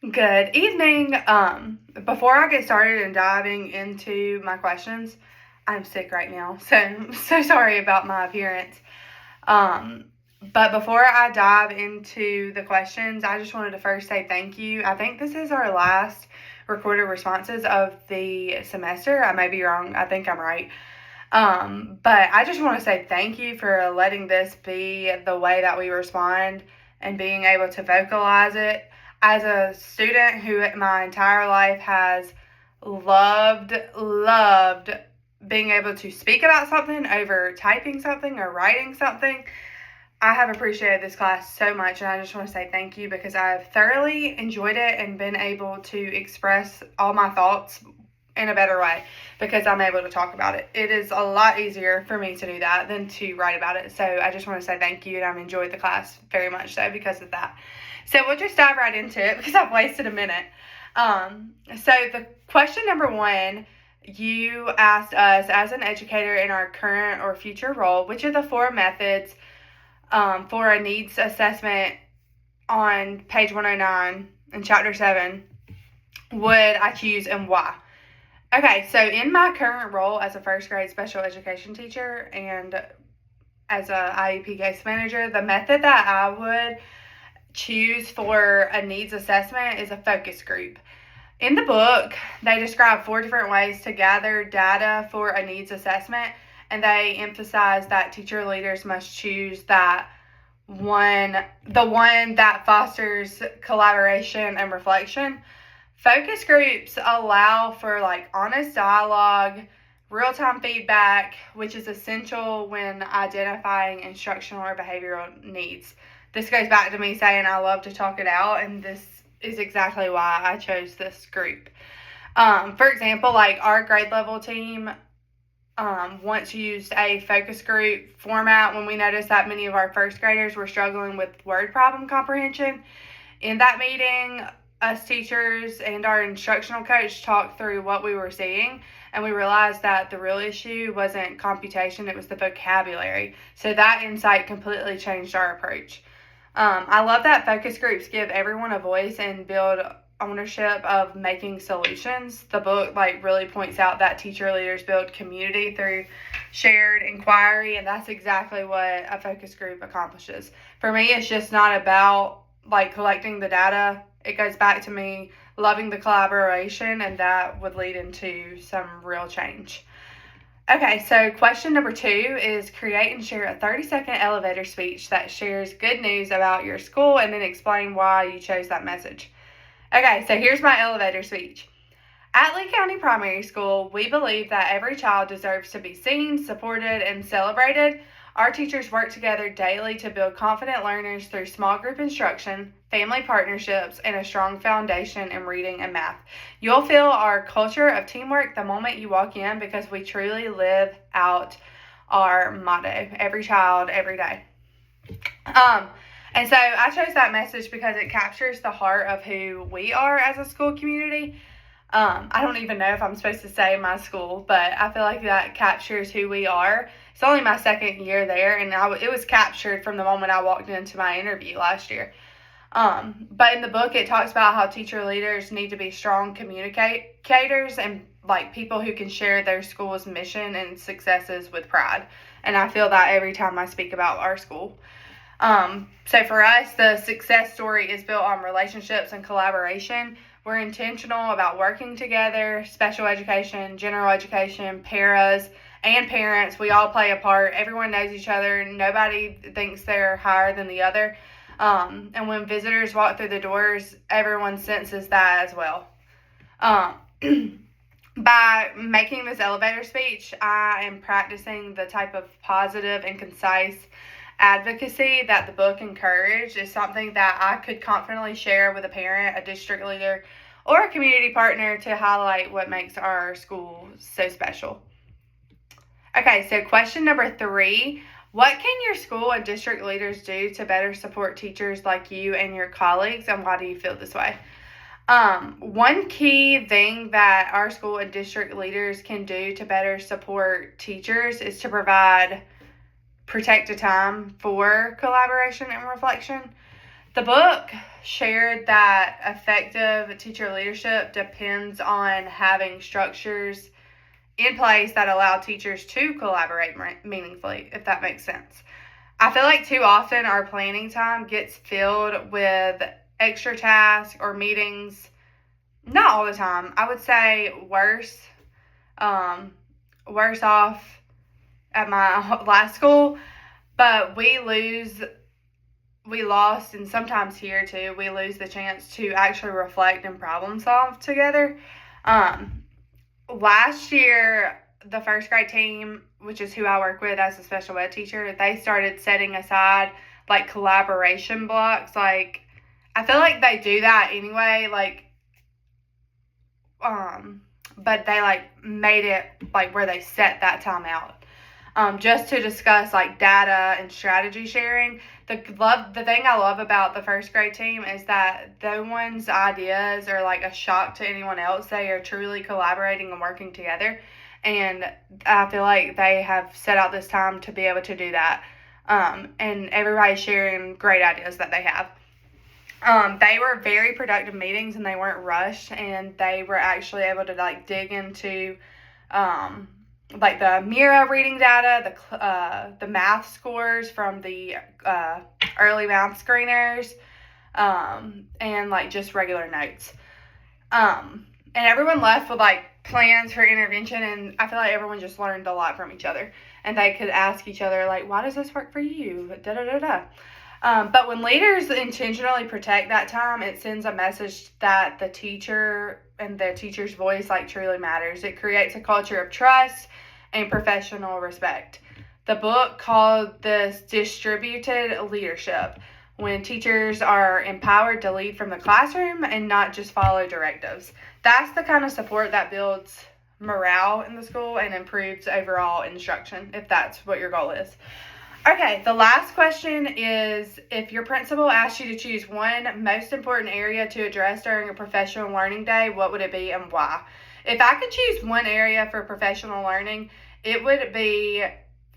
Good evening. Before I get started and diving into my questions, I'm sick right now, so sorry about my appearance. Um, but before I dive into the questions, I just wanted to first say thank you. I think this is our last recorded responses of the semester. I may be wrong. I think I'm right. But I just want to say thank you for letting this be the way that we respond and being able to vocalize it. As a student who my entire life has loved being able to speak about something over typing something or writing something, I have appreciated this class so much, and I just want to say thank you because I've thoroughly enjoyed it and been able to express all my thoughts in a better way because I'm able to talk about it. It is a lot easier for me to do that than to write about it. So I just want to say thank you, and I've enjoyed the class very much so because of that. So we'll just dive right into it because I've wasted a minute. So the question number one, you asked us as an educator in our current or future role, which are the four methods for a needs assessment on page 109 in chapter 7 would I choose and why? Okay, so in my current role as a first grade special education teacher and as a IEP case manager, the method that I would choose for a needs assessment is a focus group. In the book, they describe 4 different ways to gather data for a needs assessment, and they emphasize that teacher leaders must choose the one that fosters collaboration and reflection. Focus groups allow for honest dialogue, real-time feedback, which is essential when identifying instructional or behavioral needs. This goes back to me saying I love to talk it out, and this is exactly why I chose this group. For example, our grade level team once used a focus group format when we noticed that many of our first graders were struggling with word problem comprehension. In that meeting, us teachers and our instructional coach talked through what we were seeing, and we realized that the real issue wasn't computation, it was the vocabulary. So that insight completely changed our approach. I love that focus groups give everyone a voice and build ownership of making solutions. The book really points out that teacher leaders build community through shared inquiry, and that's exactly what a focus group accomplishes. For me, it's just not about collecting the data. It goes back to me loving the collaboration, and that would lead into some real change. Okay, so question number 2 is create and share a 30-second elevator speech that shares good news about your school and then explain why you chose that message. Okay, so here's my elevator speech. At Lee County Primary School, we believe that every child deserves to be seen, supported, and celebrated. Our teachers work together daily to build confident learners through small group instruction, family partnerships, and a strong foundation in reading and math. You'll feel our culture of teamwork the moment you walk in because we truly live out our motto, every child, every day. And so I chose that message because it captures the heart of who we are as a school community. I don't even know if I'm supposed to say my school, but I feel like that captures who we are. It's only my second year there, and it was captured from the moment I walked into my interview last year. But in the book, it talks about how teacher leaders need to be strong communicators and people who can share their school's mission and successes with pride. And I feel that every time I speak about our school. So for us, the success story is built on relationships and collaboration. We're intentional about working together, special education, general education, paras, and parents. We all play a part. Everyone knows each other. Nobody thinks they're higher than the other. And when visitors walk through the doors, everyone senses that as well. By making this elevator speech, I am practicing the type of positive and concise advocacy that the book encouraged. Is something that I could confidently share with a parent, a district leader, or a community partner to highlight what makes our school so special. Okay, so question number 3, what can your school and district leaders do to better support teachers like you and your colleagues, and why do you feel this way? One key thing that our school and district leaders can do to better support teachers is to provide protected time for collaboration and reflection. The book shared that effective teacher leadership depends on having structures in place that allow teachers to collaborate meaningfully, if that makes sense. I feel like too often our planning time gets filled with extra tasks or meetings. Not all the time. I would say worse off at my last school, but we lost, and sometimes here too, we lose the chance to actually reflect and problem solve together. Last year, the first grade team, which is who I work with as a special ed teacher, they started setting aside like collaboration blocks. Like, I feel like they do that anyway, but they like made it like where they set that time out. Just to discuss like data and strategy sharing. The thing I love about the first grade team is that no one's ideas are like a shock to anyone else. They are truly collaborating and working together, and I feel like they have set out this time to be able to do that. And everybody's sharing great ideas that they have. They were very productive meetings, and they weren't rushed, and they were actually able to like dig into like the Mira reading data, the math scores from the early math screeners, and like just regular notes. And everyone left with like plans for intervention, and I feel like everyone just learned a lot from each other, and they could ask each other like, why does this work for you? Da da da da. But when leaders intentionally protect that time, it sends a message that the teacher and the teacher's voice like truly matters. It creates a culture of trust and professional respect. The book called this distributed leadership, when teachers are empowered to lead from the classroom and not just follow directives. That's the kind of support that builds morale in the school and improves overall instruction, if that's what your goal is. Okay, the last question is, if your principal asked you to choose one most important area to address during a professional learning day, what would it be and why? If I could choose one area for professional learning, it would be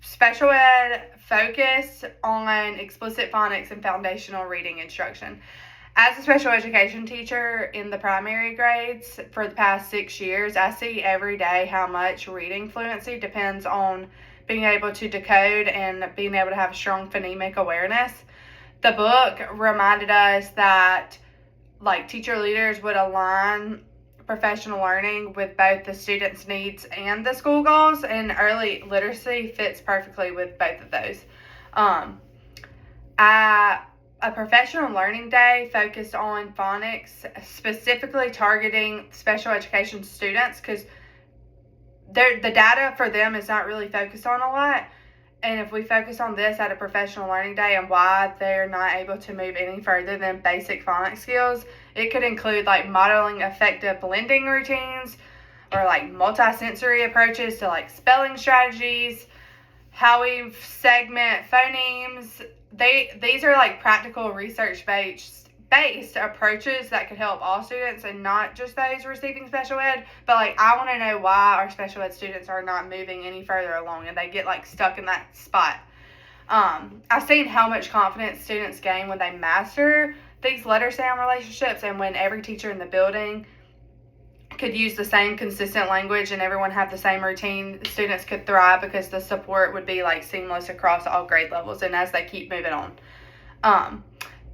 special ed focus on explicit phonics and foundational reading instruction. As a special education teacher in the primary grades for the past 6 years, I see every day how much reading fluency depends on being able to decode and being able to have strong phonemic awareness. The book reminded us that like teacher leaders would align professional learning with both the students' needs and the school goals, and early literacy fits perfectly with both of those. A professional learning day focused on phonics, specifically targeting special education students, because the data for them is not really focused on a lot. And if we focus on this at a professional learning day and why they're not able to move any further than basic phonics skills, it could include like modeling effective blending routines or like multi-sensory approaches to like spelling strategies, how we segment phonemes. These are like practical research-based approaches that could help all students and not just those receiving special ed. But like, I want to know why our special ed students are not moving any further along and they get like stuck in that spot. I've seen how much confidence students gain when they master these letter sound relationships, and when every teacher in the building could use the same consistent language and everyone have the same routine, students could thrive because the support would be like seamless across all grade levels and as they keep moving on.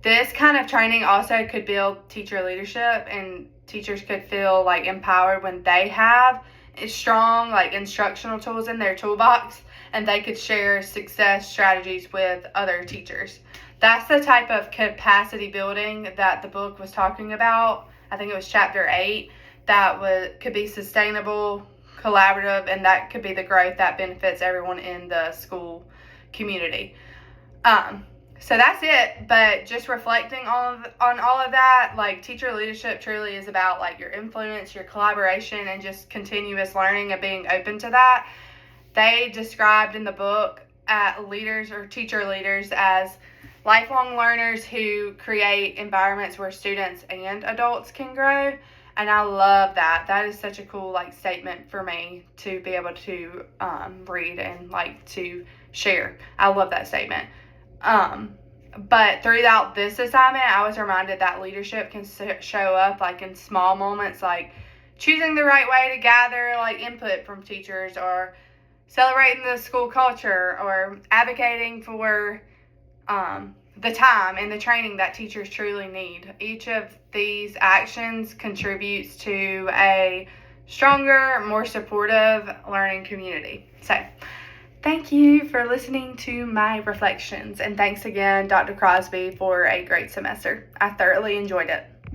This kind of training also could build teacher leadership, and teachers could feel like empowered when they have strong like instructional tools in their toolbox, and they could share success strategies with other teachers. That's the type of capacity building that the book was talking about. I think it was chapter 8, that could be sustainable, collaborative, and that could be the growth that benefits everyone in the school community. So that's it, but just reflecting on all of that, like teacher leadership truly is about like your influence, your collaboration, and just continuous learning and being open to that. They described in the book leaders or teacher leaders as lifelong learners who create environments where students and adults can grow. And I love that. That is such a cool like statement for me to be able to read and like to share. I love that statement. But throughout this assignment, I was reminded that leadership can show up like in small moments, like choosing the right way to gather like input from teachers, or celebrating the school culture, or advocating for the time and the training that teachers truly need. Each of these actions contributes to a stronger, more supportive learning community. So, thank you for listening to my reflections, and thanks again, Dr. Crosby, for a great semester. I thoroughly enjoyed it.